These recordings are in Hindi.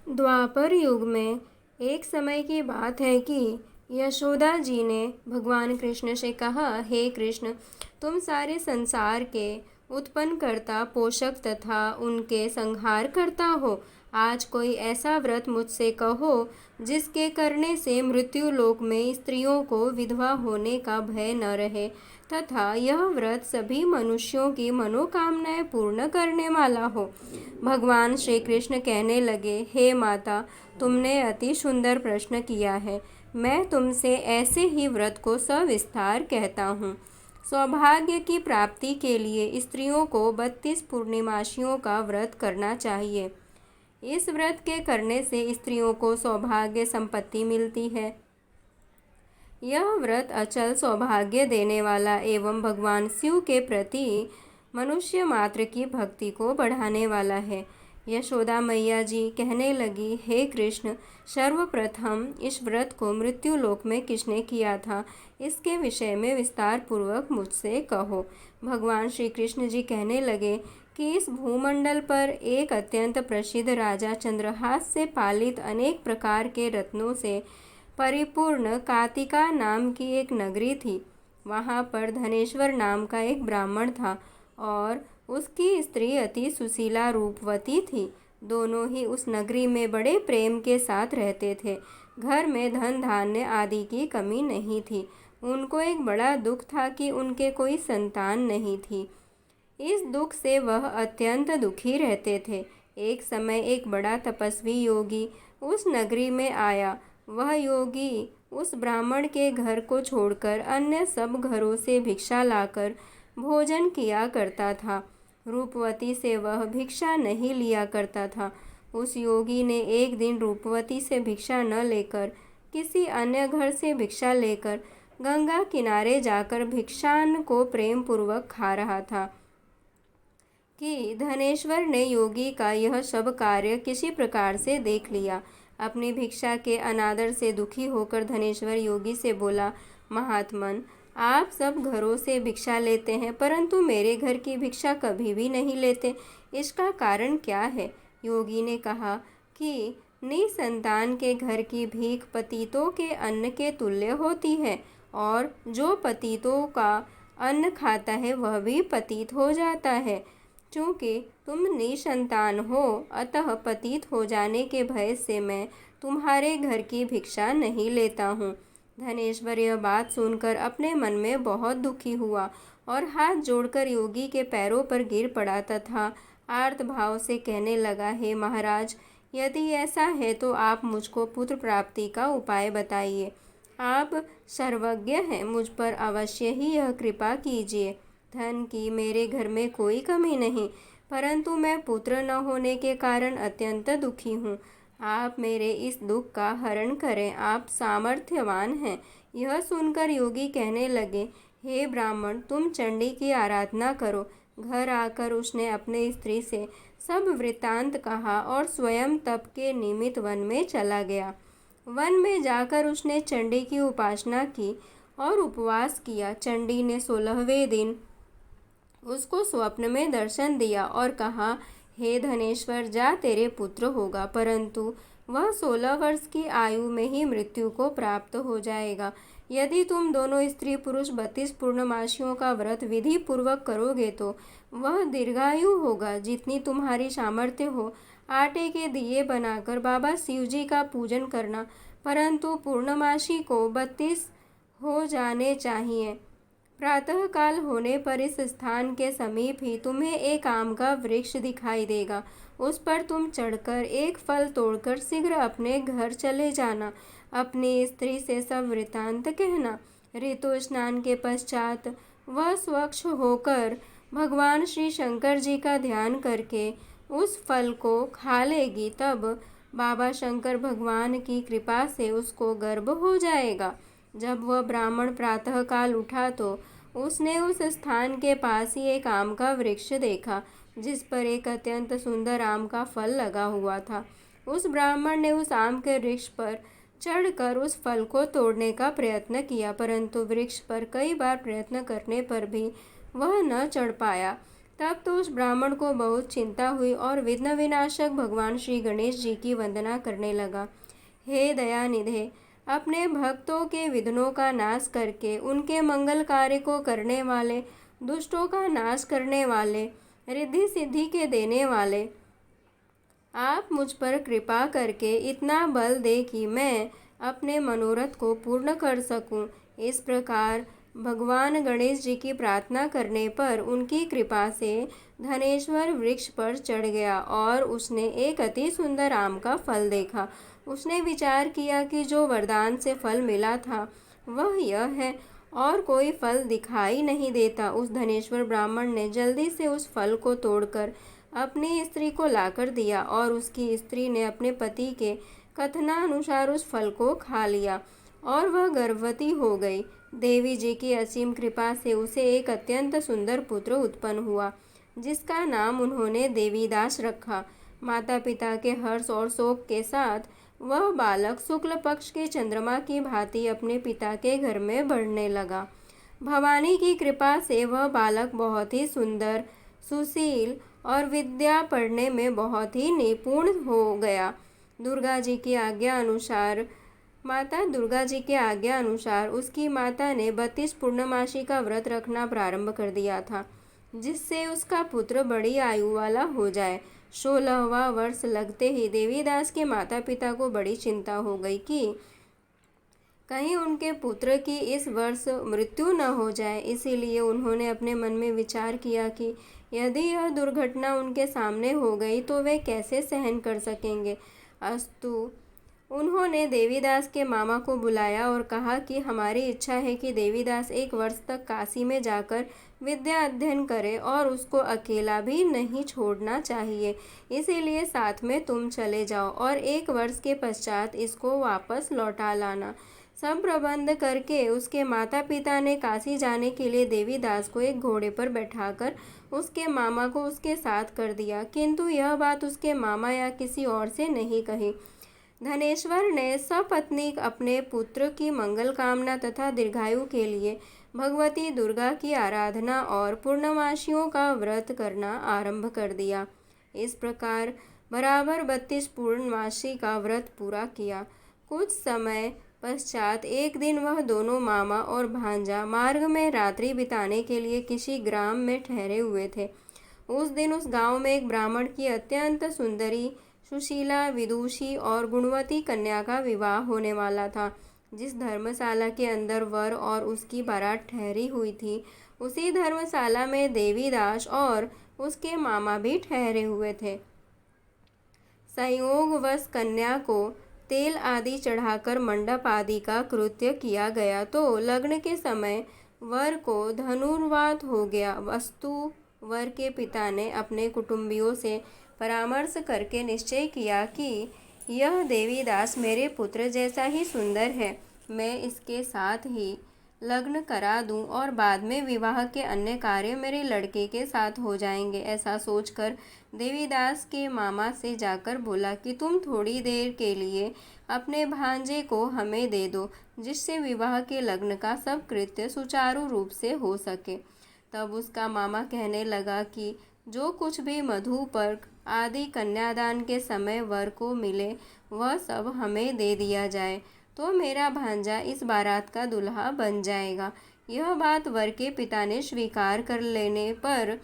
द्वापर युग में एक समय की बात है कि यशोदा जी ने भगवान कृष्ण से कहा, हे कृष्ण, तुम सारे संसार के उत्पन्नकर्ता, पोषक तथा उनके संहार करता हो। आज कोई ऐसा व्रत मुझसे कहो जिसके करने से मृत्यु लोक में स्त्रियों को विधवा होने का भय न रहे तथा यह व्रत सभी मनुष्यों की मनोकामनाएं पूर्ण करने वाला हो। भगवान श्री कृष्ण कहने लगे, हे माता, तुमने अति सुंदर प्रश्न किया है। मैं तुमसे ऐसे ही व्रत को सविस्तार कहता हूँ। सौभाग्य की प्राप्ति के लिए स्त्रियों को 32 पूर्णिमासियों का व्रत करना चाहिए। इस व्रत के करने से स्त्रियों को सौभाग्य संपत्ति मिलती है। यह व्रत अचल सौभाग्य देने वाला एवं भगवान शिव के प्रति मनुष्य मात्र की भक्ति को बढ़ाने वाला है। यशोदा मैया जी कहने लगी, हे कृष्ण, सर्वप्रथम इस व्रत को मृत्यु लोक में किसने किया था, इसके विषय में विस्तार पूर्वक मुझसे कहो। भगवान श्री कृष्ण जी कहने लगे कि इस भूमंडल पर एक अत्यंत प्रसिद्ध राजा चंद्रहास से पालित अनेक प्रकार के रत्नों से परिपूर्ण कातिका नाम की एक नगरी थी। वहाँ पर धनेश्वर नाम का एक ब्राह्मण था और उसकी स्त्री अति सुशीला रूपवती थी। दोनों ही उस नगरी में बड़े प्रेम के साथ रहते थे। घर में धन धान्य आदि की कमी नहीं थी। उनको एक बड़ा दुख था कि उनके कोई संतान नहीं थी। इस दुख से वह अत्यंत दुखी रहते थे। एक समय एक बड़ा तपस्वी योगी उस नगरी में आया। वह योगी उस ब्राह्मण के घर को छोड़कर अन्य सब घरों से भिक्षा लाकर भोजन किया करता था। रूपवती से वह भिक्षा नहीं लिया करता था। उस योगी ने एक दिन रूपवती से भिक्षा न लेकर किसी अन्य घर से भिक्षा लेकर गंगा किनारे जाकर भिक्षान्न को प्रेम पूर्वक खा रहा था कि धनेश्वर ने योगी का यह सब कार्य किसी प्रकार से देख लिया। अपनी भिक्षा के अनादर से दुखी होकर धनेश्वर योगी से बोला, महात्मन, आप सब घरों से भिक्षा लेते हैं परंतु मेरे घर की भिक्षा कभी भी नहीं लेते, इसका कारण क्या है? योगी ने कहा कि निसंतान के घर की भीख पतितों के अन्न के तुल्य होती है और जो पतितों का अन्न खाता है वह भी पतित हो जाता है। चूँकि तुम निसंतान हो, अतः पतित हो जाने के भय से मैं तुम्हारे घर की भिक्षा नहीं लेता हूँ। धनेश्वर यह बात सुनकर अपने मन में बहुत दुखी हुआ और हाथ जोड़कर योगी के पैरों पर गिर पड़ा तथा आर्त भाव से कहने लगा, हे महाराज, यदि ऐसा है तो आप मुझको पुत्र प्राप्ति का उपाय बताइए। आप सर्वज्ञ हैं, मुझ पर अवश्य ही यह कृपा कीजिए। धन की मेरे घर में कोई कमी नहीं, परंतु मैं पुत्र न होने के कारण अत्यंत दुखी हूँ। आप मेरे इस दुख का हरण करें, आप सामर्थ्यवान हैं। यह सुनकर योगी कहने लगे, हे ब्राह्मण, तुम चंडी की आराधना करो। घर आकर उसने अपने स्त्री से सब वृत्तांत कहा और स्वयं तप के निमित्त वन में चला गया। वन में जाकर उसने चंडी की उपासना की और उपवास किया। चंडी ने 16वें दिन उसको स्वप्न में दर्शन दिया और कहा, हे धनेश्वर, जा, तेरे पुत्र होगा, परंतु वह 16 वर्ष की आयु में ही मृत्यु को प्राप्त हो जाएगा। यदि तुम दोनों स्त्री पुरुष 32 पूर्णमासियों का व्रत विधि पूर्वक करोगे तो वह दीर्घायु होगा। जितनी तुम्हारी सामर्थ्य हो, आटे के दिए बनाकर बाबा शिव जी का पूजन करना, परंतु पूर्णमासी को 32 हो जाने चाहिए। प्रातःकाल होने पर इस स्थान के समीप ही तुम्हें एक आम का वृक्ष दिखाई देगा। उस पर तुम चढ़कर एक फल तोड़कर शीघ्र अपने घर चले जाना। अपनी स्त्री से सब वृत्तांत कहना। ऋतु स्नान के पश्चात वह स्वच्छ होकर भगवान श्री शंकर जी का ध्यान करके उस फल को खा लेगी। तब बाबा शंकर भगवान की कृपा से उसको गर्भ हो जाएगा। जब वह ब्राह्मण प्रातःकाल उठा तो उसने उस स्थान के पास ही एक आम का वृक्ष देखा जिस पर एक अत्यंत सुंदर आम का फल लगा हुआ था। उस ब्राह्मण ने उस आम के वृक्ष पर चढ़कर उस फल को तोड़ने का प्रयत्न किया, परंतु वृक्ष पर कई बार प्रयत्न करने पर भी वह न चढ़ पाया। तब तो उस ब्राह्मण को बहुत चिंता हुई और विघ्न विनाशक भगवान श्री गणेश जी की वंदना करने लगा। हे दयानिधे, अपने भक्तों के विघ्नों का नाश करके उनके मंगल कार्य को करने वाले, दुष्टों का नाश करने वाले, रिद्धि सिद्धि के देने वाले, आप मुझ पर कृपा करके इतना बल दे कि मैं अपने मनोरथ को पूर्ण कर सकूं। इस प्रकार भगवान गणेश जी की प्रार्थना करने पर उनकी कृपा से धनेश्वर वृक्ष पर चढ़ गया और उसने एक अति सुंदर आम का फल देखा। उसने विचार किया कि जो वरदान से फल मिला था वह यह है और कोई फल दिखाई नहीं देता। उस धनेश्वर ब्राह्मण ने जल्दी से उस फल को तोड़कर अपनी स्त्री को लाकर दिया और उसकी स्त्री ने अपने पति के कथनानुसार उस फल को खा लिया और वह गर्भवती हो गई। देवी जी की असीम कृपा से उसे एक अत्यंत सुंदर पुत्र उत्पन्न हुआ, जिसका नाम उन्होंने देवीदास रखा। माता पिता के हर्ष और शोक के साथ वह बालक शुक्ल पक्ष के चंद्रमा की भांति अपने पिता के घर में बढ़ने लगा। भवानी की कृपा से वह बालक बहुत ही सुंदर, सुशील और विद्या पढ़ने में बहुत ही निपुण हो गया। माता दुर्गा जी के आज्ञा अनुसार उसकी माता ने 32 पूर्णमासी का व्रत रखना प्रारंभ कर दिया था, जिससे उसका पुत्र बड़ी आयु वाला हो जाए। 16वां वर्ष लगते ही देवीदास के माता पिता को बड़ी चिंता हो गई कि कहीं उनके पुत्र की इस वर्ष मृत्यु न हो जाए। इसीलिए उन्होंने अपने मन में विचार किया कि यदि यह दुर्घटना उनके सामने हो गई तो वे कैसे सहन कर सकेंगे। अस्तु, उन्होंने देवीदास के मामा को बुलाया और कहा कि हमारी इच्छा है कि देवीदास 1 वर्ष तक काशी में जाकर विद्या अध्ययन करे और उसको अकेला भी नहीं छोड़ना चाहिए। इसीलिए साथ में तुम चले जाओ और 1 वर्ष के पश्चात इसको वापस लौटा लाना। सब प्रबंध करके उसके माता पिता ने काशी जाने के लिए देवीदास को एक घोड़े पर बैठाकर उसके मामा को उसके साथ कर दिया, किंतु यह बात उसके मामा या किसी और से नहीं कही। धनेश्वर ने सपत्नीक अपने पुत्र की मंगल कामना तथा दीर्घायु के लिए भगवती दुर्गा की आराधना और पूर्णमासियों का व्रत करना आरंभ कर दिया। इस प्रकार बराबर 32 पूर्णमासी का व्रत पूरा किया। कुछ समय पश्चात एक दिन वह दोनों मामा और भांजा मार्ग में रात्रि बिताने के लिए किसी ग्राम में ठहरे हुए थे। उस दिन उस गांव में एक ब्राह्मण की अत्यंत सुंदरी, सुशीला, विदुषी और गुणवती कन्या का विवाह होने वाला था। जिस धर्मशाला के अंदर वर और उसकी बारात ठहरी हुई थी, उसी धर्मशाला में देवीदास और उसके मामा भी ठहरे हुए थे। संयोगवश कन्या को तेल आदि चढ़ाकर मंडप आदि का कृत्य किया गया तो लग्न के समय वर को धनुर्वात हो गया। वस्तु वर के पिता ने अपने कुटुंबियों से परामर्श करके निश्चय किया कि यह देवीदास मेरे पुत्र जैसा ही सुंदर है, मैं इसके साथ ही लग्न करा दूं और बाद में विवाह के अन्य कार्य मेरे लड़के के साथ हो जाएंगे। ऐसा सोचकर देवीदास के मामा से जाकर बोला कि तुम थोड़ी देर के लिए अपने भांजे को हमें दे दो, जिससे विवाह के लग्न का सब कृत्य सुचारू रूप से हो सके। तब उसका मामा कहने लगा कि जो कुछ भी मधुपर्क आदि कन्यादान के समय वर को मिले वह सब हमें दे दिया जाए, तो मेरा भांजा इस बारात का दूल्हा बन जाएगा। यह बात वर के पिता ने स्वीकार कर लेने पर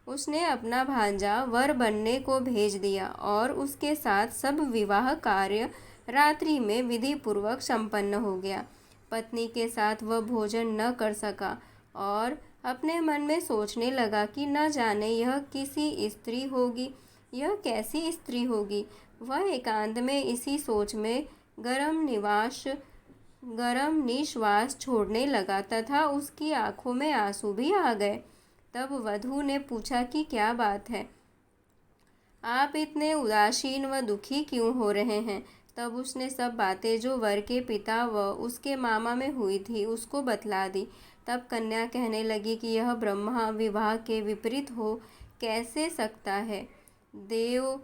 उसने अपना भांजा वर बनने को भेज दिया और उसके साथ सब विवाह कार्य रात्रि में विधि पूर्वक संपन्न हो गया। पत्नी के साथ वह भोजन न कर सका और अपने मन में सोचने लगा कि न जाने यह कैसी स्त्री होगी। वह एकांत में इसी सोच में गरम निश्वास छोड़ने लगा तथा उसकी आंखों में आंसू भी आ गए। तब वधू ने पूछा कि क्या बात है, आप इतने उदासीन व दुखी क्यों हो रहे हैं। तब उसने सब बातें जो वर के पिता व उसके मामा में हुई थी उसको बतला दी। तब कन्या कहने लगी कि यह ब्रह्मा विवाह के विपरीत हो कैसे सकता है। देव,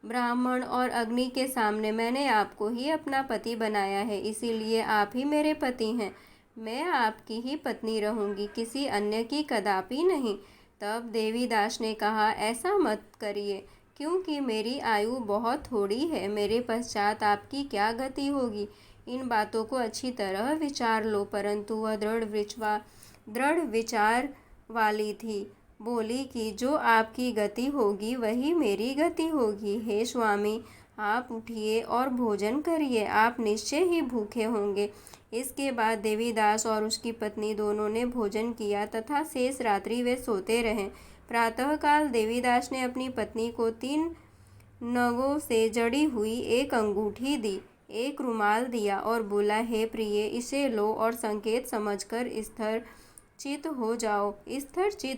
ब्राह्मण और अग्नि के सामने मैंने आपको ही अपना पति बनाया है, इसीलिए आप ही मेरे पति हैं। मैं आपकी ही पत्नी रहूंगी, किसी अन्य की कदापि नहीं। तब देवीदास ने कहा, ऐसा मत करिए, क्योंकि मेरी आयु बहुत थोड़ी है। मेरे पश्चात आपकी क्या गति होगी, इन बातों को अच्छी तरह विचार लो। परंतु वह दृढ़ विचार वाली थी। बोली कि जो आपकी गति होगी वही मेरी गति होगी। हे स्वामी, आप उठिए और भोजन करिए, आप निश्चय ही भूखे होंगे। इसके बाद देवीदास और उसकी पत्नी दोनों ने भोजन किया तथा शेष रात्रि वे सोते रहे। प्रातःकाल देवीदास ने अपनी पत्नी को 3 नगों से जड़ी हुई एक अंगूठी दी, एक रुमाल दिया और बोला, हे प्रिय, इसे लो और संकेत समझकर स्थिर चित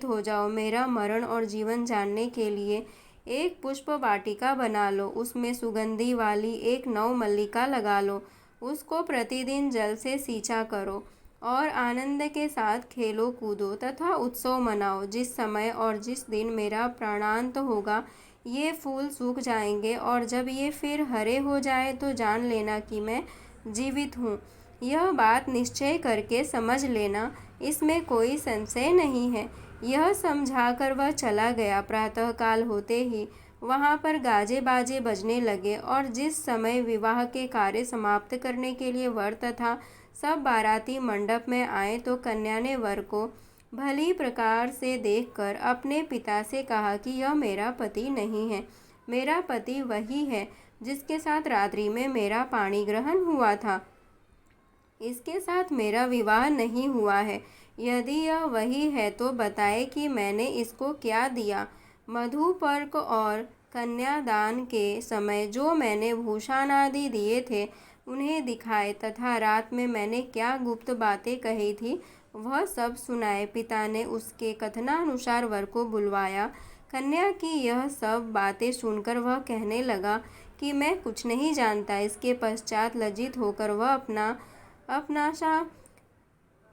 हो जाओ। मेरा मरण और जीवन जानने के लिए एक पुष्प वाटिका बना लो, उसमें सुगंधी वाली एक नवमल्लिका लगा लो, उसको प्रतिदिन जल से सींचा करो और आनंद के साथ खेलो कूदो तथा उत्सव मनाओ। जिस समय और जिस दिन मेरा प्राणांत होगा ये फूल सूख जाएंगे और जब ये फिर हरे हो जाए तो जान लेना कि मैं जीवित हूँ। यह बात निश्चय करके समझ लेना, इसमें कोई संशय नहीं है। यह समझाकर वह चला गया। प्रातःकाल होते ही वहाँ पर गाजे बाजे बजने लगे और जिस समय विवाह के कार्य समाप्त करने के लिए वर तथा सब बाराती मंडप में आए तो कन्या ने वर को भली प्रकार से देखकर अपने पिता से कहा कि यह मेरा पति नहीं है, मेरा पति वही है जिसके साथ रात्रि में मेरा पाणी ग्रहण हुआ था। इसके साथ मेरा विवाह नहीं हुआ है। यदि यह वही है तो बताए कि मैंने इसको क्या दिया। मधुपर्क और कन्यादान के समय जो मैंने भूषण आदि दिए थे उन्हें दिखाए तथा रात में मैंने क्या गुप्त बातें कही थी वह सब सुनाए। पिता ने उसके कथनानुसार वर को बुलवाया। कन्या की यह सब बातें सुनकर वह कहने लगा कि मैं कुछ नहीं जानता। इसके पश्चात लज्जित होकर वह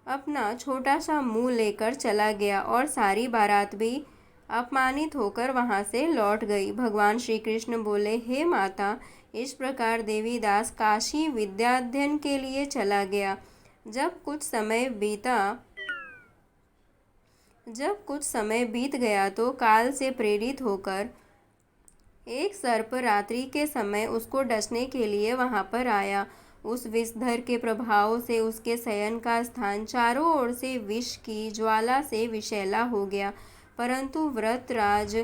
अपना छोटा सा मुंह लेकर चला गया और सारी बारात भी अपमानित होकर वहां से लौट गई। भगवान श्री कृष्ण बोले, हे माता, इस प्रकार देवीदास काशी विद्याध्ययन के लिए चला गया। जब कुछ समय बीत गया तो काल से प्रेरित होकर एक सर्प रात्रि के समय उसको डसने के लिए वहां पर आया। उस विषधर के प्रभाव से उसके शयन का स्थान चारों ओर से विष की ज्वाला से विषैला हो गया, परंतु व्रतराज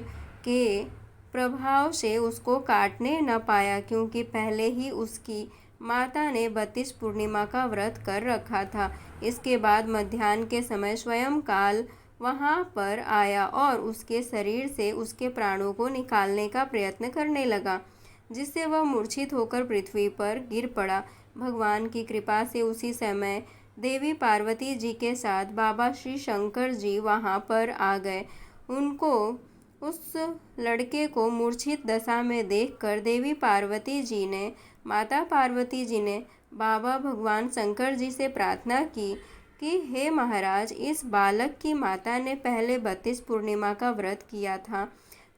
के प्रभाव से उसको काटने न पाया, क्योंकि पहले ही उसकी माता ने 32 पूर्णिमा का व्रत कर रखा था। इसके बाद मध्याह्न के समय स्वयं काल वहाँ पर आया और उसके शरीर से उसके प्राणों को निकालने का प्रयत्न करने लगा, जिससे वह मूर्छित होकर पृथ्वी पर गिर पड़ा। भगवान की कृपा से उसी समय देवी पार्वती जी के साथ बाबा श्री शंकर जी वहाँ पर आ गए। उस लड़के को मूर्छित दशा में देखकर माता पार्वती जी ने बाबा भगवान शंकर जी से प्रार्थना की कि हे महाराज, इस बालक की माता ने पहले 32 पूर्णिमा का व्रत किया था,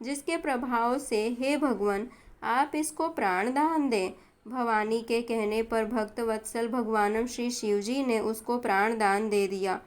जिसके प्रभाव से हे भगवान आप इसको प्राण दान दें। भवानी के कहने पर भक्त वत्सल भगवान श्री शिव जी ने उसको प्राण दान दे दिया।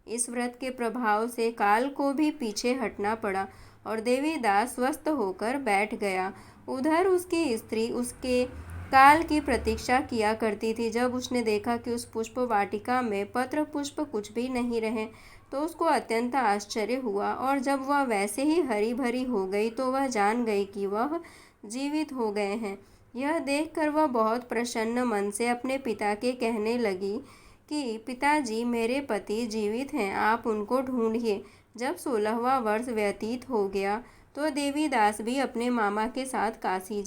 इस व्रत के प्रभाव से काल को भी पीछे हटना पड़ा और देवीदास स्वस्थ होकर बैठ गया। उधर उसकी स्त्री उसके काल की प्रतीक्षा किया करती थी। जब उसने देखा कि उस पुष्प वाटिका में पत्र पुष्प कुछ भी नहीं रहे तो उसको अत्यंत आश्चर्य हुआ, और जब वह वैसे ही हरी भरी हो गई तो वह जान गई कि वह जीवित हो गए हैं। यह देखकर वह बहुत प्रसन्न मन से अपने पिता के कहने लगी कि पिताजी, मेरे पति जीवित हैं, आप उनको ढूंढिए। जब 16वां वर्ष व्यतीत हो गया तो देवीदास भी अपने मामा के साथ काशी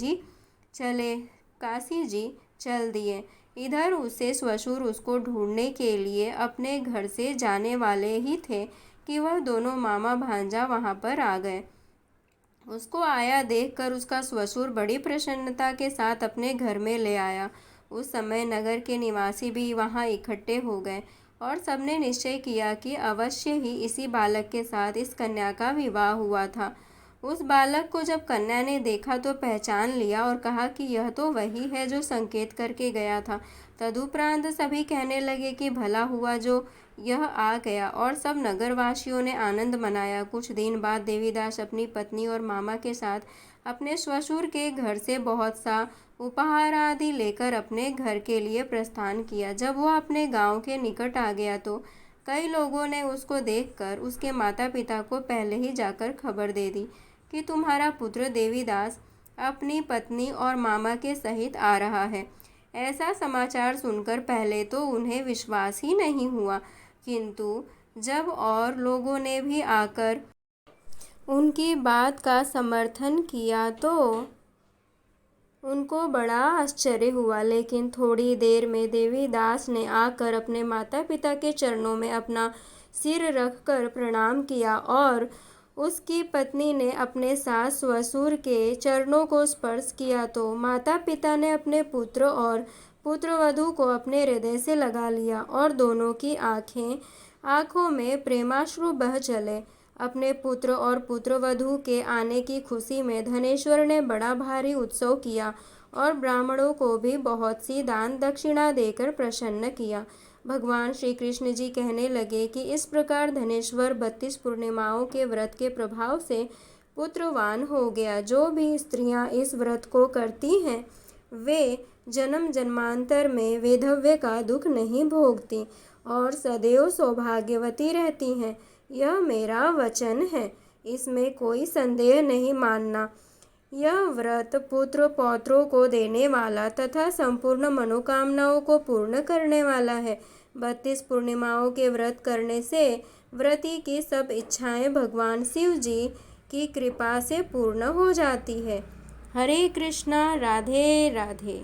जी चल दिए। इधर उसे ससुर उसको ढूंढने के लिए अपने घर से जाने वाले ही थे कि वह दोनों मामा भांजा वहां पर आ गए। उसको आया देखकर उसका ससुर बड़ी प्रसन्नता के साथ अपने घर में ले आया। उस समय नगर के निवासी भी वहां इकट्ठे हो गए और सबने निश्चय किया कि अवश्य ही इसी बालक के साथ इस कन्या का विवाह हुआ था। उस बालक को जब कन्या ने देखा तो पहचान लिया और कहा कि यह तो वही है जो संकेत करके गया था। तदुपरांत सभी कहने लगे कि भला हुआ जो यह आ गया और सब नगरवासियों ने आनंद मनाया। कुछ दिन बाद देवीदास अपनी पत्नी और मामा के साथ अपने ससुर के घर से बहुत सा उपहार आदि लेकर अपने घर के लिए प्रस्थान किया। जब वह अपने गांव के निकट आ गया तो कई लोगों ने उसको देखकर उसके माता पिता को पहले ही जाकर खबर दे दी कि तुम्हारा पुत्र देवीदास अपनी पत्नी और मामा के सहित आ रहा है। ऐसा समाचार सुनकर पहले तो उन्हें विश्वास ही नहीं हुआ, किंतु जब और लोगों ने भी आकर उनकी बात का समर्थन किया तो उनको बड़ा आश्चर्य हुआ। लेकिन थोड़ी देर में देवीदास ने आकर अपने माता पिता के चरणों में अपना सिर रखकर प्रणाम किया और उसकी पत्नी ने अपने सास ससुर के चरणों को स्पर्श किया तो माता पिता ने अपने पुत्र और पुत्रवधू को अपने हृदय से लगा लिया और दोनों की आंखों में प्रेमाश्रु बह चले। अपने पुत्र और पुत्रवधू के आने की खुशी में धनेश्वर ने बड़ा भारी उत्सव किया और ब्राह्मणों को भी बहुत सी दान दक्षिणा देकर प्रसन्न किया। भगवान श्री कृष्ण जी कहने लगे कि इस प्रकार धनेश्वर 32 पूर्णिमाओं के व्रत के प्रभाव से पुत्रवान हो गया। जो भी स्त्रियां इस व्रत को करती हैं वे जन्म जन्मांतर में वैधव्य का दुख नहीं भोगती और सदैव सौभाग्यवती रहती हैं। यह मेरा वचन है, इसमें कोई संदेह नहीं मानना। यह व्रत पुत्र पौत्रों को देने वाला तथा संपूर्ण मनोकामनाओं को पूर्ण करने वाला है। 32 पूर्णिमाओं के व्रत करने से व्रती की सब इच्छाएं भगवान शिव जी की कृपा से पूर्ण हो जाती है। हरे कृष्णा, राधे राधे।